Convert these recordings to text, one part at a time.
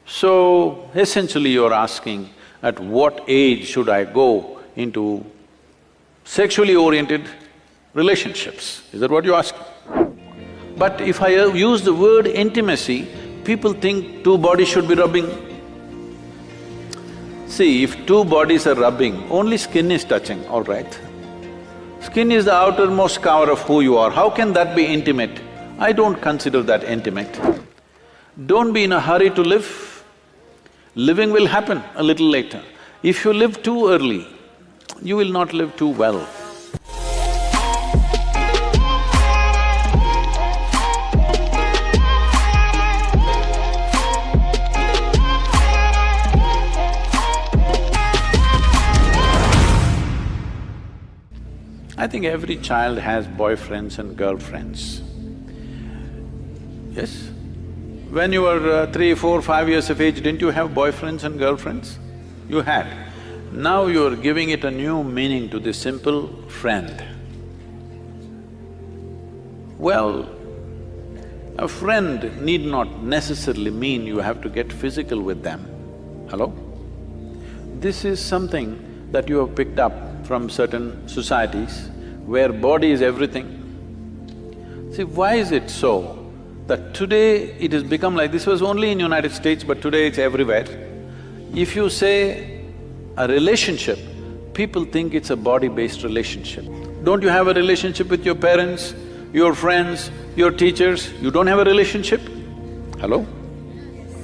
So, essentially you're asking, at what age should I go into sexually oriented relationships? Is that what you're asking? But if I use the word intimacy, people think two bodies should be rubbing. See, if two bodies are rubbing, only skin is touching, all right? Skin is the outermost cover of who you are, how can that be intimate? I don't consider that intimate. Don't be in a hurry to live. Living will happen a little later. If you live too early, you will not live too well. I think every child has boyfriends and girlfriends. Yes? When you were 3, 4, 5 years of age, didn't you have boyfriends and girlfriends? You had. Now you're giving it a new meaning to the simple friend. Well, a friend need not necessarily mean you have to get physical with them. Hello? This is something that you have picked up from certain societies where body is everything. See, why is it so that today it has become like… this was only in United States, but today it's everywhere. If you say a relationship, people think it's a body-based relationship. Don't you have a relationship with your parents, your friends, your teachers? You don't have a relationship? Hello?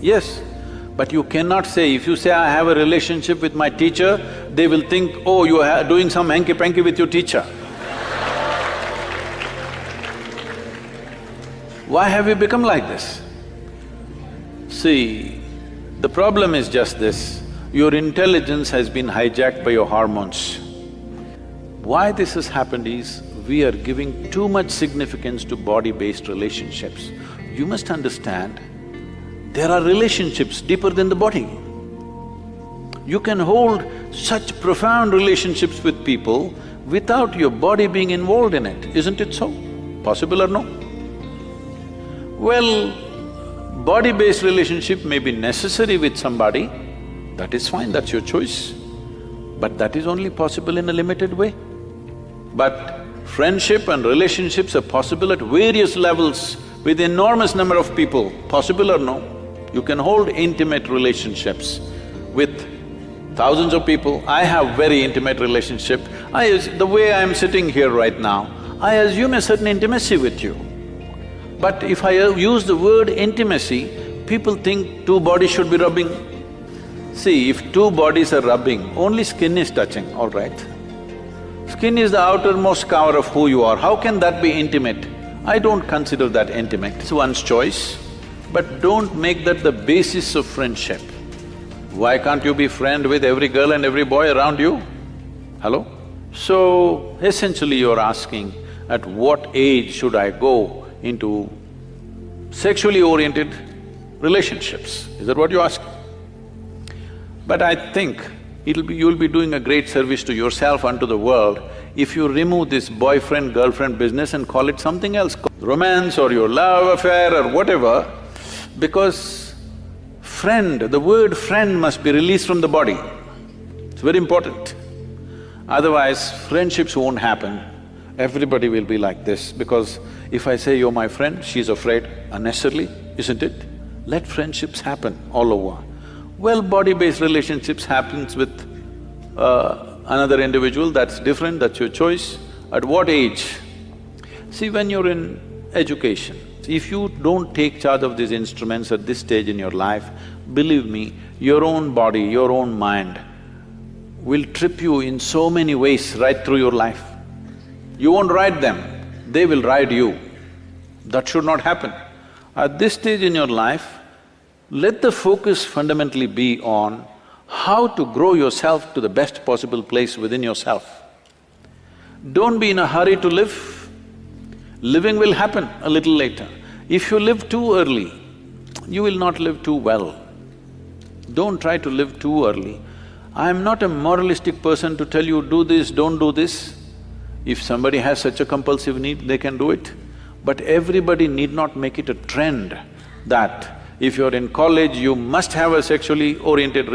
Yes. But you cannot say, if you say, I have a relationship with my teacher, they will think, oh, you are doing some hanky-panky with your teacher. Why have you become like this? See, the problem is just this, your intelligence has been hijacked by your hormones. Why this has happened is, we are giving too much significance to body-based relationships. You must understand, there are relationships deeper than the body. You can hold such profound relationships with people without your body being involved in it, isn't it so? Possible or no? Well, body-based relationship may be necessary with somebody, that is fine, that's your choice. But that is only possible in a limited way. But friendship and relationships are possible at various levels with enormous number of people, possible or no? You can hold intimate relationships with thousands of people. I have very intimate relationship. The way I'm sitting here right now, I assume a certain intimacy with you. But if I use the word intimacy, people think two bodies should be rubbing. See, if two bodies are rubbing, only skin is touching, all right? Skin is the outermost cover of who you are, how can that be intimate? I don't consider that intimate. It's one's choice, but don't make that the basis of friendship. Why can't you be friend with every girl and every boy around you? Hello? So, essentially you're asking, at what age should I go into sexually oriented relationships? Is that what you're asking? But I think you'll be doing a great service to yourself and to the world if you remove this boyfriend-girlfriend business and call it something else, romance or your love affair or whatever, because friend, the word friend must be released from the body. It's very important. Otherwise, friendships won't happen. Everybody will be like this, because if I say you're my friend, she's afraid unnecessarily, isn't it? Let friendships happen all over. Well, body-based relationships happens with another individual, that's different, that's your choice. At what age? See, when you're in education, if you don't take charge of these instruments at this stage in your life, believe me, your own body, your own mind will trip you in so many ways right through your life. You won't ride them, they will ride you. That should not happen. At this stage in your life, let the focus fundamentally be on how to grow yourself to the best possible place within yourself. Don't be in a hurry to live. Living will happen a little later. If you live too early, you will not live too well. Don't try to live too early. I am not a moralistic person to tell you, do this, don't do this. If somebody has such a compulsive need, they can do it. But everybody need not make it a trend that if you're in college, you must have a sexually oriented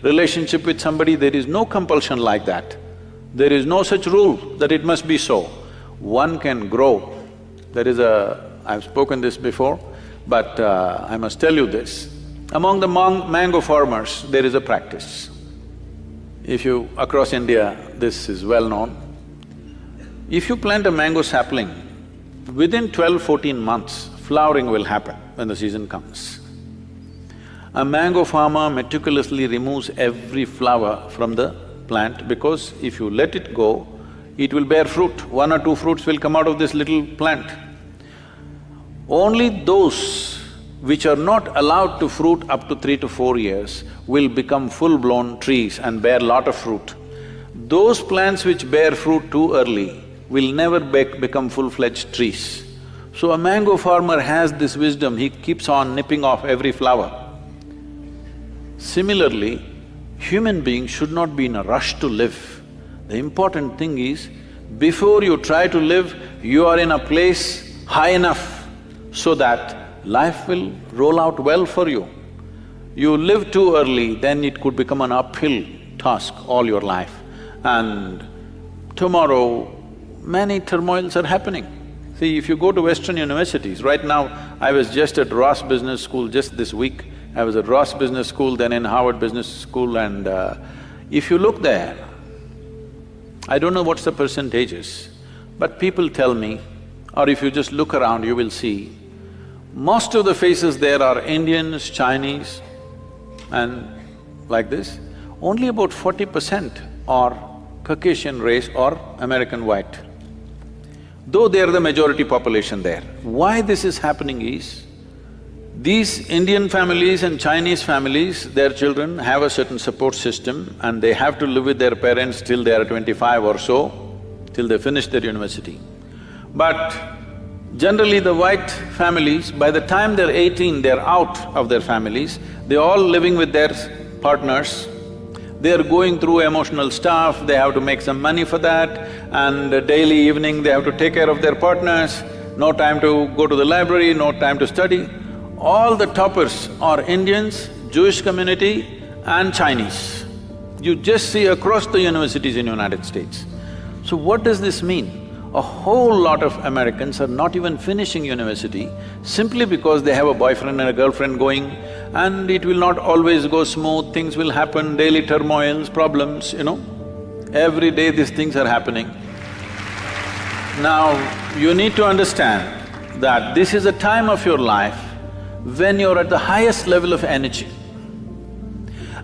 relationship with somebody. There is no compulsion like that. There is no such rule that it must be so. One can grow. There is I've spoken this before, but I must tell you this. Among the mango farmers, there is a practice. If you… across India, this is well known. If you plant a mango sapling, within 12–14 months, flowering will happen when the season comes. A mango farmer meticulously removes every flower from the plant because if you let it go, it will bear fruit. 1 or 2 fruits will come out of this little plant. Only those which are not allowed to fruit up to 3 to 4 years will become full-blown trees and bear lot of fruit. Those plants which bear fruit too early will never become full-fledged trees. So a mango farmer has this wisdom, he keeps on nipping off every flower. Similarly, human beings should not be in a rush to live. The important thing is, before you try to live, you are in a place high enough so that life will roll out well for you. You live too early, then it could become an uphill task all your life. And tomorrow, many turmoils are happening. See, if you go to Western universities, right now, I was just at Ross Business School just this week. I was at Ross Business School, then in Harvard Business School, and if you look there, I don't know what's the percentages, but people tell me, or if you just look around, you will see, most of the faces there are Indians, Chinese, and like this. Only about 40% are Caucasian race or American white, though they are the majority population there. Why this is happening is, these Indian families and Chinese families, their children have a certain support system and they have to live with their parents till they are 25 or so, till they finish their university. But generally the white families, by the time they're 18, they're out of their families, they're all living with their partners, they're going through emotional stuff, they have to make some money for that, and daily evening they have to take care of their partners, no time to go to the library, no time to study. All the toppers are Indians, Jewish community and Chinese. You just see across the universities in United States. So what does this mean? A whole lot of Americans are not even finishing university simply because they have a boyfriend and a girlfriend going, and it will not always go smooth, things will happen, daily turmoils, problems, you know. Every day these things are happening. Now, you need to understand that this is a time of your life when you're at the highest level of energy.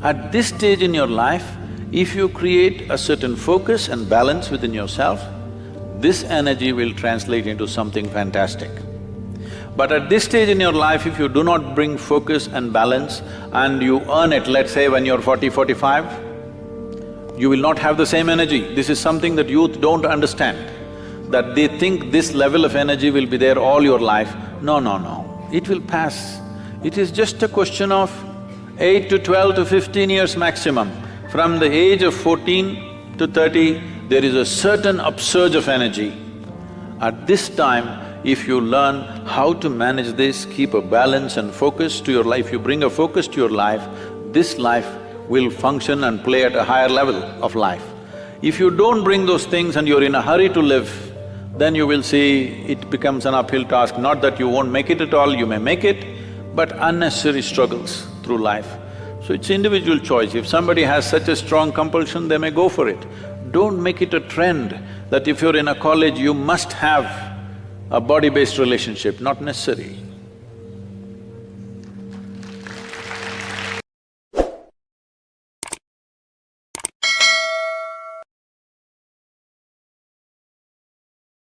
At this stage in your life, if you create a certain focus and balance within yourself, this energy will translate into something fantastic. But at this stage in your life, if you do not bring focus and balance and you earn it, let's say when you're 40, 45, you will not have the same energy. This is something that youth don't understand, that they think this level of energy will be there all your life. No, no, no. It will pass. It is just a question of 8 to 12 to 15 years maximum. From the age of 14 to 30, there is a certain upsurge of energy. At this time, if you learn how to manage this, keep a balance and focus to your life, you bring a focus to your life, this life will function and play at a higher level of life. If you don't bring those things and you're in a hurry to live, then you will see it becomes an uphill task. Not that you won't make it at all, you may make it, but unnecessary struggles through life. So it's individual choice. If somebody has such a strong compulsion, they may go for it. Don't make it a trend that if you're in a college, you must have a body-based relationship, not necessary.